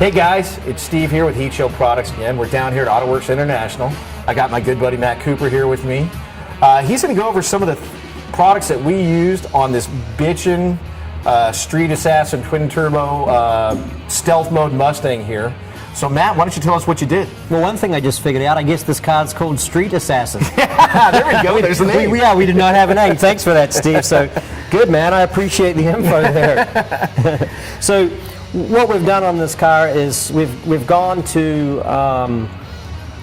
Hey guys, it's Steve here with Heatshield Products again. We're down here at Autoworks International. I got my good buddy Matt Cooper here with me. He's going to go over some of the products that we used on this bitchin' Street Assassin twin turbo stealth mode Mustang here. So Matt, why don't you tell us what you did? Well, one thing I just figured out, I guess this car's called Street Assassin. There we go, there's the name. We did not have a name. Thanks for that, Steve. So, good man, I appreciate the info there. So, what we've done on this car is we've gone to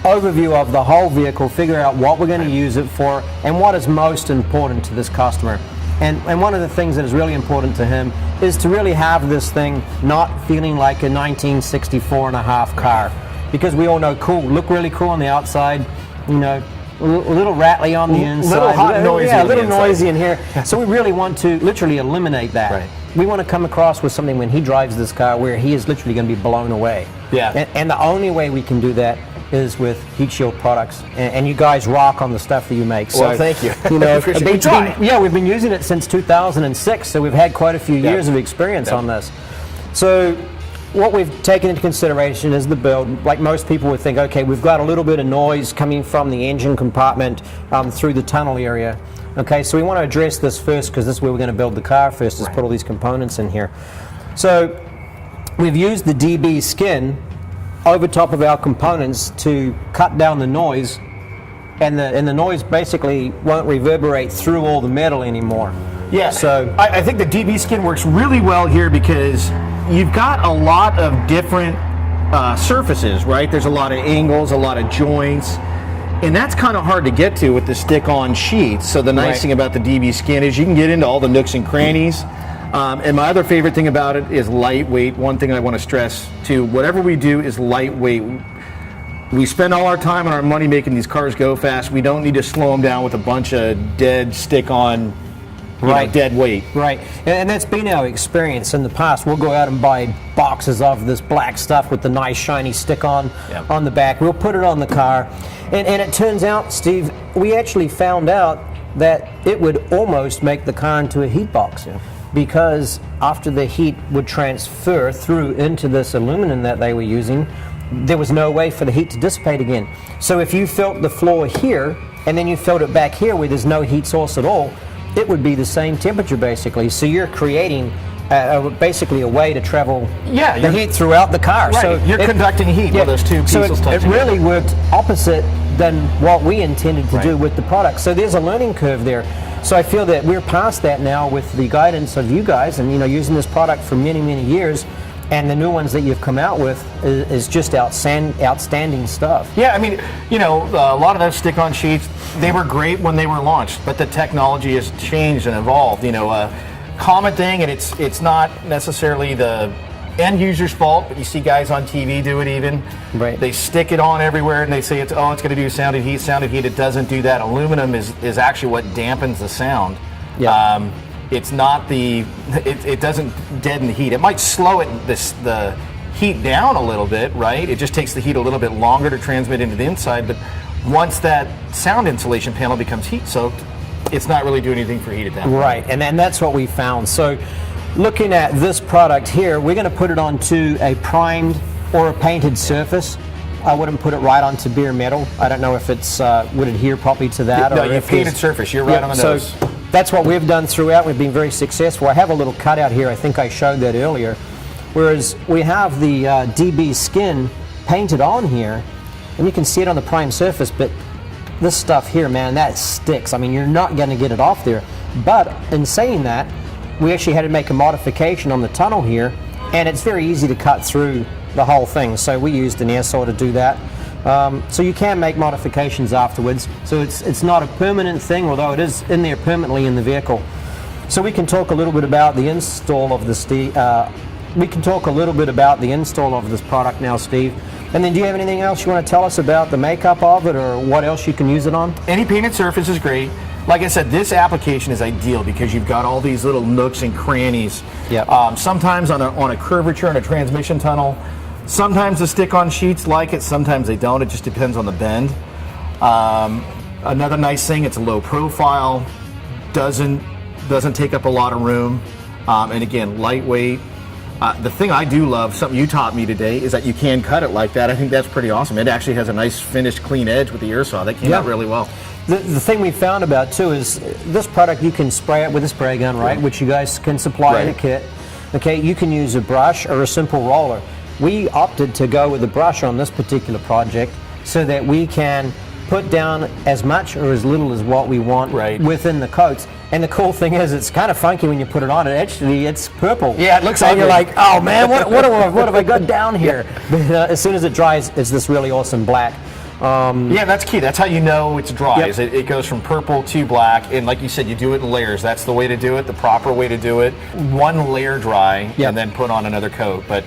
overview of the whole vehicle, figure out what we're going to use it for, and what is most important to this customer. And one of the things that is really important to him is to really have this thing not feeling like a 1964 and a half car, because we all know look really cool on the outside, you know, a little rattly on the inside, little hot and noisy, yeah, a little noisy in here. So we really want to literally eliminate that. Right. We want to come across with something when he drives this car where he is literally going to be blown away. Yeah. And the only way we can do that is with Heatshield Products, and you guys rock on the stuff that you make. So, well, thank you. You know, we've been using it since 2006, so we've had quite a few years of experience on this. So what we've taken into consideration is the build. Like most people would think, okay, we've got a little bit of noise coming from the engine compartment through the tunnel area. Okay, so we want to address this first because this is where we're going to build the car first, is put all these components in here. So we've used the DB skin over top of our components to cut down the noise, and the noise basically won't reverberate through all the metal anymore. Yeah, so I think the DB skin works really well here because you've got a lot of different surfaces, right? There's a lot of angles, a lot of joints, and that's kind of hard to get to with the stick-on sheets. So the nice thing about the DB skin is you can get into all the nooks and crannies. And my other favorite thing about it is lightweight. One thing I want to stress too, whatever we do is lightweight. We spend all our time and our money making these cars go fast. We don't need to slow them down with a bunch of dead stick-on, dead weight. Right, and that's been our experience in the past. We'll go out and buy boxes of this black stuff with the nice shiny stick-on on the back. We'll put it on the car, and it turns out, Steve, we actually found out that it would almost make the car into a heat box. Yeah. Because after the heat would transfer through into this aluminum that they were using, there was no way for the heat to dissipate again. So if you felt the floor here and then you felt it back here where there's no heat source at all, it would be the same temperature basically. So you're creating basically a way to travel the heat throughout the car. Right. So you're conducting heat with those two pieces. So it really worked opposite than what we intended to do with the product. So there's a learning curve there. So I feel that we're past that now with the guidance of you guys, and using this product for many, many years, and the new ones that you've come out with is just outstanding stuff. Yeah, I mean, a lot of those stick-on sheets, they were great when they were launched, but the technology has changed and evolved. Common thing, and it's not necessarily the end user's fault, but you see guys on TV do it even. Right. They stick it on everywhere and they say it's going to do sound and heat. It doesn't do that. Aluminum is actually what dampens the sound. Yeah. It's not it doesn't deaden the heat. It might slow the heat down a little bit, right? It just takes the heat a little bit longer to transmit into the inside, but once that sound insulation panel becomes heat soaked, it's not really doing anything for heat at that point. Right, and that's what we found. So looking at this product here, we're going to put it onto a primed or a painted surface. I wouldn't put it right onto bare metal. I don't know if it's would adhere properly to that. No, a painted surface. You're right on the nose. So that's what we've done throughout. We've been very successful. I have a little cutout here. I think I showed that earlier. Whereas we have the DB skin painted on here, and you can see it on the primed surface, but this stuff here, man, that sticks. I mean, you're not going to get it off there. But in saying that, we actually had to make a modification on the tunnel here, and it's very easy to cut through the whole thing. So we used an air saw to do that. So you can make modifications afterwards. So it's not a permanent thing, although it is in there permanently in the vehicle. So we can talk a little bit about the install of this. We can talk a little bit about the install of this product now, Steve. And then do you have anything else you want to tell us about the makeup of it, or what else you can use it on? Any painted surface is great. Like I said, this application is ideal because you've got all these little nooks and crannies. Yep. Sometimes on a curvature in a transmission tunnel, sometimes the stick-on sheets like it, sometimes they don't. It just depends on the bend. Another nice thing, it's a low profile, doesn't take up a lot of room, and again, lightweight. The thing I do love, something you taught me today, is that you can cut it like that. I think that's pretty awesome. It actually has a nice finished, clean edge with the ear saw. That came out really well. The thing we found about too is this product, you can spray it with a spray gun, right? Which you guys can supply in a kit. Okay, you can use a brush or a simple roller. We opted to go with a brush on this particular project so that we can put down as much or as little as what we want within the coats. And the cool thing is, it's kind of funky when you put it on. It actually, it's purple. Yeah, it looks like ugly. you're like, oh man, what have I got down here? But as soon as it dries, it's this really awesome black. Yeah, that's key. That's how you know it's dry. Is it goes from purple to black, and like you said, you do it in layers. That's the way to do it, the proper way to do it. One layer dry, and then put on another coat. But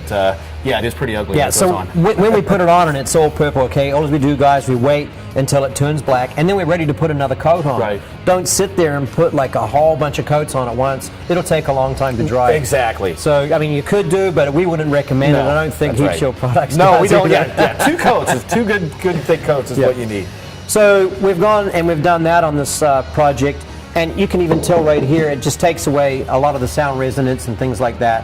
yeah, it is pretty ugly. Yeah, so when we put it on and it's all purple, okay, all we do, guys, we wait until it turns black, and then we're ready to put another coat on. Right. Don't sit there and put like a whole bunch of coats on at once. It'll take a long time to dry. Exactly. So, I mean, you could do, but we wouldn't recommend it. I don't think Heatshield Products. No, we don't. Yeah, 2 coats. Is 2 good thick coats is what you need. So we've gone and we've done that on this project, and you can even tell right here, it just takes away a lot of the sound resonance and things like that.